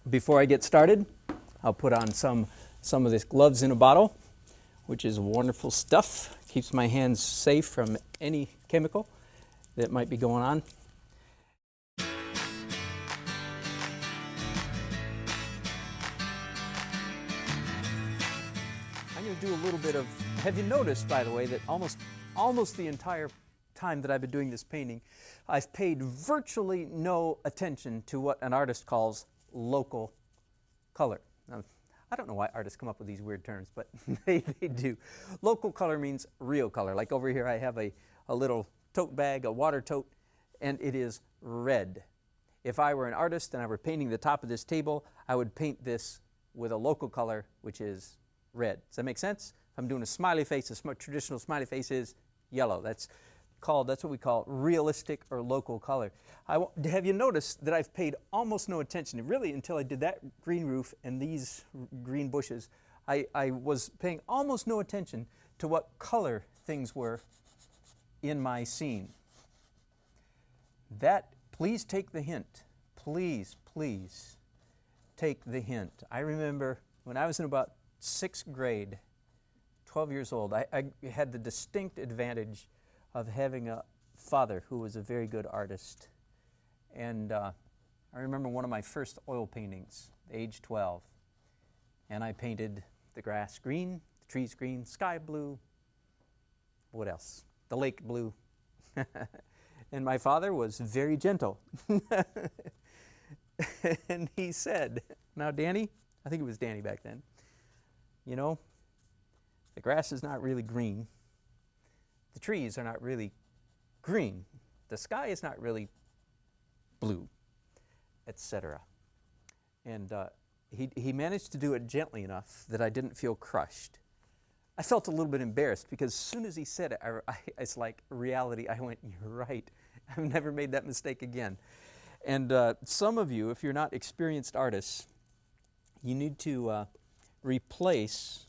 Before I get started, I'll put on some of this gloves in a bottle, which is wonderful stuff. Keeps my hands safe from any chemical that might be going on. I'm going to do a little bit of, have you noticed, by the way, that almost the entire time that I've been doing this painting, I've paid virtually no attention to what an artist calls local color. Now, I don't know why artists come up with these weird terms, but they do. Local color means real color. Like over here I have a little tote bag, a water tote, and it is red. If I were an artist and I were painting the top of this table, I would paint this with a local color, which is red. Does that make sense? If I'm doing a smiley face, a traditional smiley face is yellow. That's what we call realistic or local color. Have you noticed that I've paid almost no attention, really, until I did that green roof and these green bushes. I was paying almost no attention to what color things were in my scene. Please take the hint. Please take the hint. I remember when I was in about 6th grade, 12 years old, I had the distinct advantage of having a father who was a very good artist. And I remember one of my first oil paintings, age 12. And I painted the grass green, the trees green, sky blue, what else? The lake blue. And my father was very gentle. And he said, "Now, Danny," I think it was Danny back then, "you know, the grass is not really green. The trees are not really green. The sky is not really blue," etc. And he managed to do it gently enough that I didn't feel crushed. I felt a little bit embarrassed because as soon as he said it, it's like reality. I went, "You're right. I've never made that mistake again." And some of you, if you're not experienced artists, you need to replace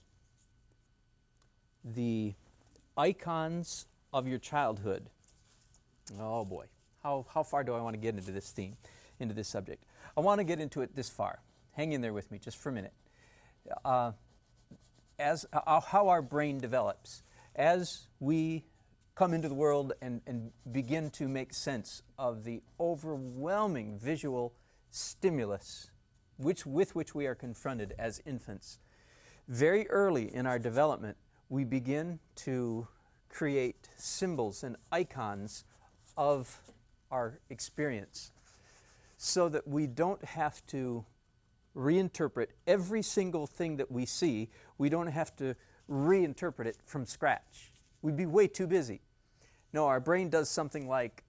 the icons of your childhood. Oh boy, how far do I want to get into this theme, into this subject? I want to get into it this far. Hang in there with me just for a minute. How our brain develops. As we come into the world and begin to make sense of the overwhelming visual stimulus with which we are confronted as infants, very early in our development, we begin to create symbols and icons of our experience so that we don't have to reinterpret every single thing that we see. We don't have to reinterpret it from scratch. We'd be way too busy. No, our brain does something like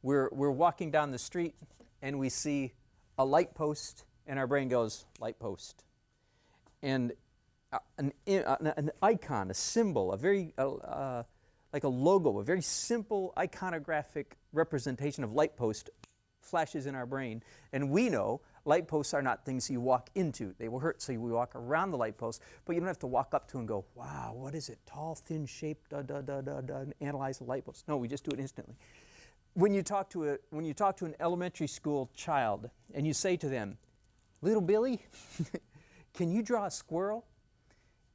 we're walking down the street and we see a light post and our brain goes, "Light post." And an icon, a symbol, a very like a logo, a very simple iconographic representation of light post flashes in our brain, and we know light posts are not things you walk into. They will hurt, so we walk around the light post, but you don't have to walk up to and go, "Wow, what is it? Tall, thin shape, and analyze the light post." No, we just do it instantly. When you talk to an elementary school child and you say to them, "Little Billy, can you draw a squirrel?"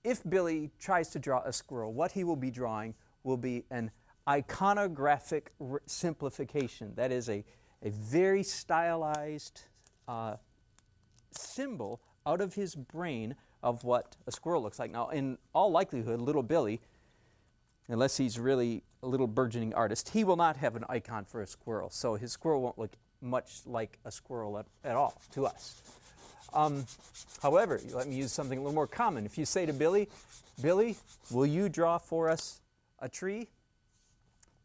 If Billy tries to draw a squirrel, what he will be drawing will be an iconographic simplification. That is a very stylized symbol out of his brain of what a squirrel looks like. Now, in all likelihood, little Billy, unless he's really a little burgeoning artist, he will not have an icon for a squirrel. So his squirrel won't look much like a squirrel at all to us. However, let me use something a little more common. If you say to Billy, "Billy, will you draw for us a tree?"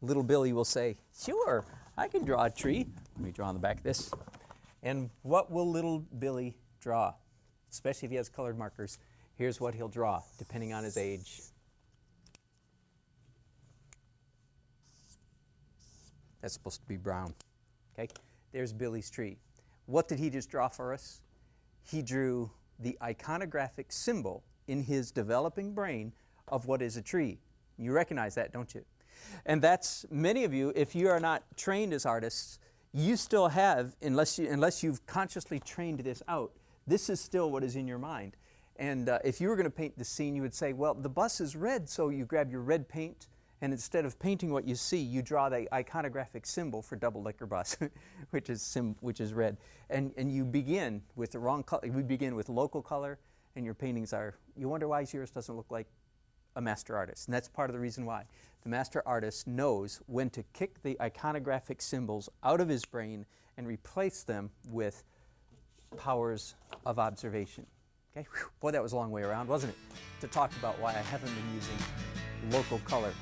Little Billy will say, "Sure, I can draw a tree." Let me draw on the back of this. And what will little Billy draw? Especially if he has colored markers. Here's what he'll draw, depending on his age. That's supposed to be brown. Okay? There's Billy's tree. What did he just draw for us? He drew the iconographic symbol in his developing brain of what is a tree. You recognize that, don't you? And that's, many of you, if you are not trained as artists, you still have, unless you've consciously trained this out, this is still what is in your mind. And if you were going to paint the scene, you would say, well, the bus is red, so you grab your red paint, and instead of painting what you see, you draw the iconographic symbol for double-decker bus, which is red. And you begin with the wrong color. We begin with local color, and your paintings are, you wonder why yours doesn't look like a master artist. And that's part of the reason why. The master artist knows when to kick the iconographic symbols out of his brain and replace them with powers of observation. Okay? Whew. Boy, that was a long way around, wasn't it? To talk about why I haven't been using local color